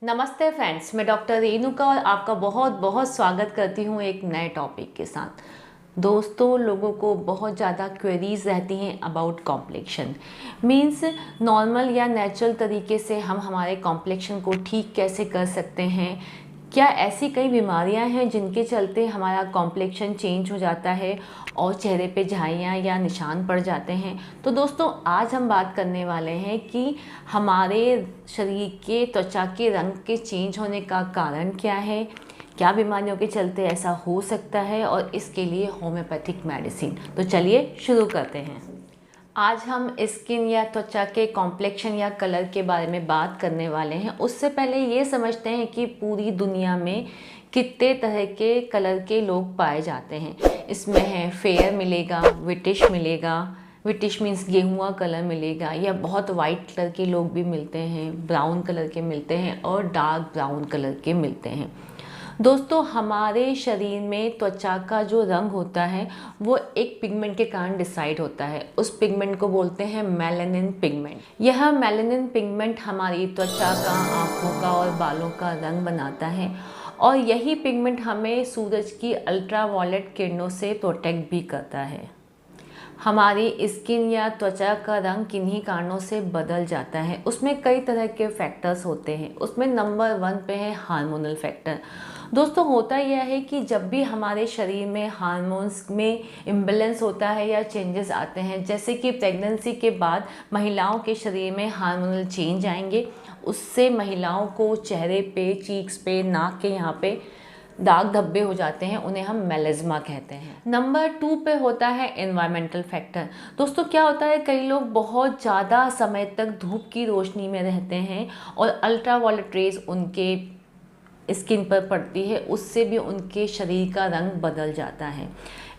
नमस्ते फ्रेंड्स, मैं डॉक्टर रेणुका और आपका बहुत बहुत स्वागत करती हूँ एक नए टॉपिक के साथ। दोस्तों, लोगों को बहुत ज़्यादा क्वेरीज रहती हैं अबाउट कॉम्प्लेक्शन। मीन्स नॉर्मल या नेचुरल तरीके से हम हमारे कॉम्प्लेक्शन को ठीक कैसे कर सकते हैं। क्या ऐसी कई बीमारियां हैं जिनके चलते हमारा कॉम्प्लेक्शन चेंज हो जाता है और चेहरे पे झाइयाँ या निशान पड़ जाते हैं। तो दोस्तों, आज हम बात करने वाले हैं कि हमारे शरीर के त्वचा के रंग के चेंज होने का कारण क्या है, क्या बीमारियों के चलते ऐसा हो सकता है और इसके लिए होम्योपैथिक मेडिसिन। तो चलिए शुरू करते हैं। आज हम स्किन या त्वचा के कॉम्प्लेक्शन या कलर के बारे में बात करने वाले हैं। उससे पहले ये समझते हैं कि पूरी दुनिया में कितने तरह के कलर के लोग पाए जाते हैं। इसमें है फेयर मिलेगा, विटिश मिलेगा, विटिश मीन्स गेहुआ कलर मिलेगा, या बहुत वाइट कलर के लोग भी मिलते हैं, ब्राउन कलर के मिलते हैं और डार्क ब्राउन कलर के मिलते हैं। दोस्तों, हमारे शरीर में त्वचा का जो रंग होता है वो एक पिगमेंट के कारण डिसाइड होता है। उस पिगमेंट को बोलते हैं मेलानिन पिगमेंट। यह मेलानिन पिगमेंट हमारी त्वचा का, आँखों का और बालों का रंग बनाता है और यही पिगमेंट हमें सूरज की अल्ट्रावायलेट किरणों से प्रोटेक्ट भी करता है। हमारी स्किन या त्वचा का रंग किन्हीं कारणों से बदल जाता है। उसमें कई तरह के फैक्टर्स होते हैं। उसमें नंबर 1 पे है हार्मोनल फैक्टर। दोस्तों, होता यह है कि जब भी हमारे शरीर में हार्मोन्स में इम्बैलेंस होता है या चेंजेस आते हैं, जैसे कि प्रेगनेंसी के बाद महिलाओं के शरीर में हार्मोनल चेंज आएंगे, उससे महिलाओं को चेहरे पे, चीक्स पे, नाक के यहाँ पे दाग धब्बे हो जाते हैं। उन्हें हम मेलेज्मा कहते हैं। नंबर 2 पे होता है एनवायरमेंटल फैक्टर। दोस्तों, क्या होता है, कई लोग बहुत ज़्यादा समय तक धूप की रोशनी में रहते हैं और अल्ट्रावायलेट रेज उनके स्किन पर पड़ती है, उससे भी उनके शरीर का रंग बदल जाता है।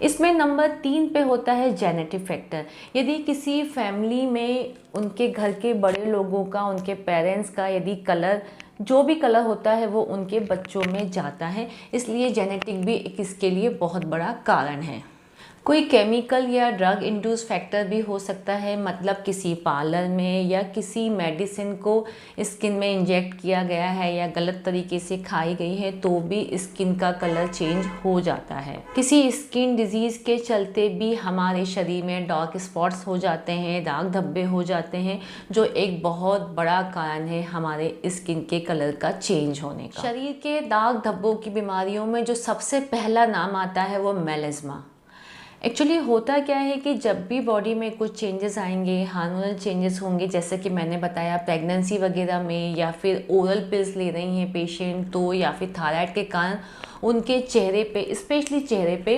इसमें नंबर 3 पे होता है जेनेटिक फैक्टर। यदि किसी फैमिली में उनके घर के बड़े लोगों का, उनके पेरेंट्स का यदि कलर, जो भी कलर होता है वो उनके बच्चों में जाता है, इसलिए जेनेटिक भी इसके लिए बहुत बड़ा कारण है। कोई केमिकल या ड्रग इंड्यूस फैक्टर भी हो सकता है, मतलब किसी पार्लर में या किसी मेडिसिन को स्किन में इंजेक्ट किया गया है या गलत तरीके से खाई गई है तो भी स्किन का कलर चेंज हो जाता है। किसी स्किन डिजीज़ के चलते भी हमारे शरीर में डार्क स्पॉट्स हो जाते हैं, दाग धब्बे हो जाते हैं, जो एक बहुत बड़ा कारण है हमारे स्किन के कलर का चेंज होने का। शरीर के दाग धब्बों की बीमारियों में जो सबसे पहला नाम आता है वो मेलेज्मा। एक्चुअली होता क्या है कि जब भी बॉडी में कुछ चेंजेस आएंगे, हार्मोनल चेंजेस होंगे, जैसे कि मैंने बताया प्रेगनेंसी वगैरह में, या फिर ओरल पिल्स ले रही हैं पेशेंट तो, या फिर थायराइड के कारण उनके चेहरे पे, स्पेशली चेहरे पे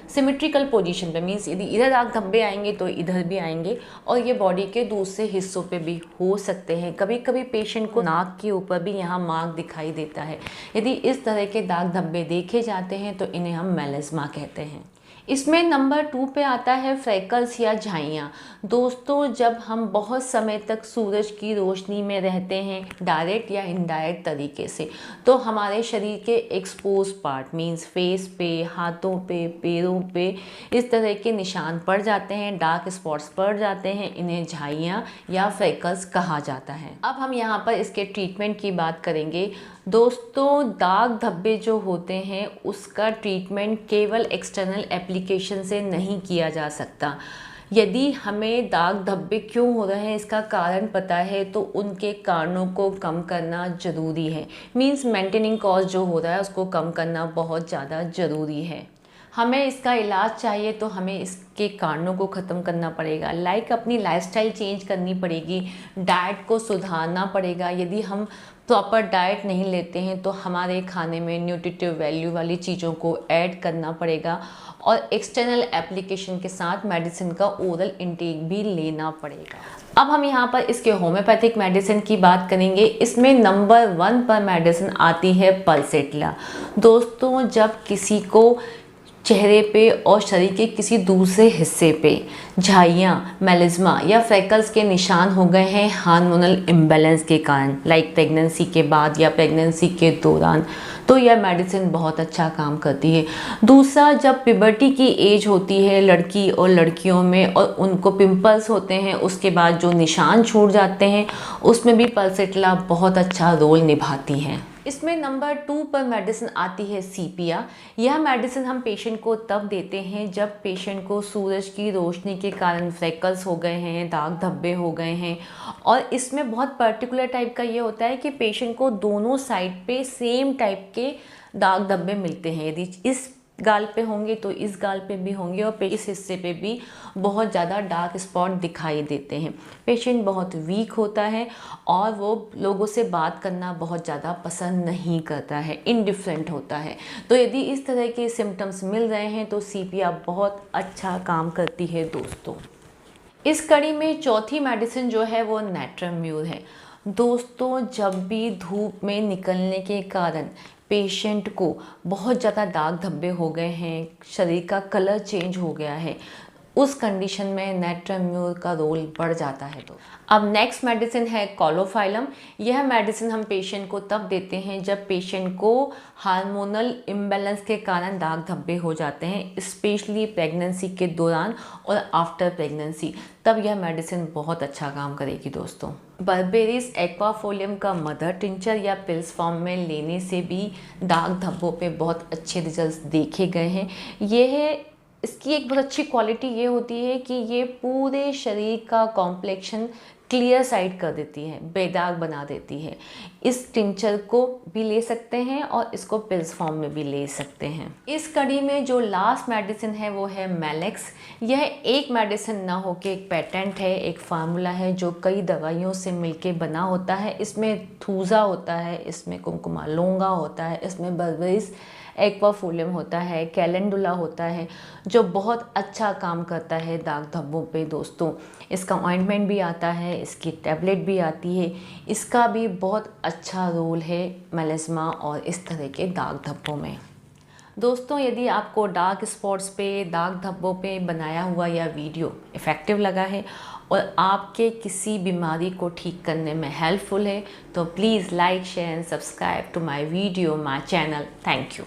सिमेट्रिकल पोजीशन पे, मीन्स यदि इधर दाग धब्बे आएंगे तो इधर भी आएंगे, और ये बॉडी के दूसरे हिस्सों पे भी हो सकते हैं। कभी कभी पेशेंट को नाक के ऊपर भी यहाँ मार्क दिखाई देता है। यदि इस तरह के दाग धब्बे देखे जाते हैं तो इन्हें हम मेलेज्मा कहते हैं। इसमें नंबर 2 पे आता है फ्रेकल्स या झाइयाँ। दोस्तों, जब हम बहुत समय तक सूरज की रोशनी में रहते हैं, डायरेक्ट या इनडायरेक्ट तरीके से, तो हमारे शरीर के एक्सपोज पार्ट मीन्स फेस पे, हाथों पे, पैरों पे इस तरह के निशान पड़ जाते हैं, डार्क स्पॉट्स पड़ जाते हैं। इन्हें झाइयाँ या फ्रेकल्स कहा जाता है। अब हम यहाँ पर इसके ट्रीटमेंट की बात करेंगे। दोस्तों, दाग धब्बे जो होते हैं उसका ट्रीटमेंट केवल एक्सटर्नल एप्लीकेशन से नहीं किया जा सकता। यदि हमें दाग धब्बे क्यों हो रहे हैं इसका कारण पता है तो उनके कारणों को कम करना ज़रूरी है। मीन्स मेंटेनिंग कॉज जो हो रहा है उसको कम करना बहुत ज़्यादा ज़रूरी है। हमें इसका इलाज चाहिए तो हमें इसके कारणों को ख़त्म करना पड़ेगा। लाइक अपनी लाइफस्टाइल चेंज करनी पड़ेगी, डाइट को सुधारना पड़ेगा। यदि हम प्रॉपर डाइट नहीं लेते हैं तो हमारे खाने में न्यूट्रिटिव वैल्यू वाली चीज़ों को ऐड करना पड़ेगा और एक्सटर्नल एप्लीकेशन के साथ मेडिसिन का ओरल इंटेक भी लेना पड़ेगा। अब हम यहाँ पर इसके होम्योपैथिक मेडिसिन की बात करेंगे। इसमें नंबर 1 पर मेडिसिन आती है पल्सेटिला। दोस्तों, जब किसी को चेहरे पे और शरीर के किसी दूसरे हिस्से पे झाइयाँ, मेलिज्मा या फ्रेकल्स के निशान हो गए हैं हार्मोनल इम्बैलेंस के कारण, लाइक प्रेगनेंसी के बाद या प्रेगनेंसी के दौरान, तो यह मेडिसिन बहुत अच्छा काम करती है। दूसरा, जब प्यूबर्टी की एज होती है लड़की और लड़कियों में और उनको पिंपल्स होते हैं, उसके बाद जो निशान छूट जाते हैं, उसमें भी पल्सेटिला बहुत अच्छा रोल निभाती हैं। इसमें नंबर 2 पर मेडिसिन आती है सीपिया। यह मेडिसिन हम पेशेंट को तब देते हैं जब पेशेंट को सूरज की रोशनी के कारण फ्रेकल्स हो गए हैं, दाग धब्बे हो गए हैं, और इसमें बहुत पर्टिकुलर टाइप का ये होता है कि पेशेंट को दोनों साइड पे सेम टाइप के दाग धब्बे मिलते हैं। यदि इस गाल पे होंगे तो इस गाल पे भी होंगे, और इस हिस्से पे भी बहुत ज़्यादा डार्क स्पॉट दिखाई देते हैं। पेशेंट बहुत वीक होता है और वो लोगों से बात करना बहुत ज़्यादा पसंद नहीं करता है, इनडिफरेंट होता है। तो यदि इस तरह के सिम्टम्स मिल रहे हैं तो सीपिया बहुत अच्छा काम करती है दोस्तों। इस कड़ी में चौथी मेडिसिन जो है वो नैट्रम्यूर है। दोस्तों, जब भी धूप में निकलने के कारण पेशेंट को बहुत ज़्यादा दाग धब्बे हो गए हैं, शरीर का कलर चेंज हो गया है, उस कंडीशन में नैट्रम्यूर का रोल बढ़ जाता है। तो अब नेक्स्ट मेडिसिन है कॉलोफाइलम। यह मेडिसिन हम पेशेंट को तब देते हैं जब पेशेंट को हार्मोनल इम्बैलेंस के कारण दाग धब्बे हो जाते हैं, स्पेशली प्रेगनेंसी के दौरान और आफ्टर प्रेगनेंसी, तब यह मेडिसिन बहुत अच्छा काम करेगी दोस्तों। बर्बेरिस एक्वाफोलियम का मदर टिंचर या पिल्स फॉर्म में लेने से भी दाग धब्बों पे बहुत अच्छे रिजल्ट्स देखे गए हैं। इसकी एक बहुत अच्छी क्वालिटी ये होती है कि ये पूरे शरीर का कॉम्प्लेक्शन क्लियर साइड कर देती है, बेदाग बना देती है। इस टिंचर को भी ले सकते हैं और इसको पिल्स फॉर्म में भी ले सकते हैं। इस कड़ी में जो लास्ट मेडिसिन है वो है मेलेक्स। यह एक मेडिसिन ना हो के एक पेटेंट है, एक फार्मूला है जो कई दवाइयों से मिलके बना होता है। इसमें थूजा होता है, इसमें कुमकुमा लोंगा होता है, इसमें बर्बेरिस एक्वाफोलियम होता है, कैलेंडुला होता है, जो बहुत अच्छा काम करता है दाग धब्बों पे दोस्तों। इसका ऑइंटमेंट भी आता है, इसकी टैबलेट भी आती है, इसका भी बहुत अच्छा रोल है मेलिस्मा और इस तरह के दाग धब्बों में। दोस्तों, यदि आपको डार्क स्पॉट्स पे, दाग धब्बों पे बनाया हुआ यह वीडियो इफ़ेक्टिव लगा है और आपके किसी बीमारी को ठीक करने में हेल्पफुल है, तो please like, share and subscribe to my video, my channel. Thank you.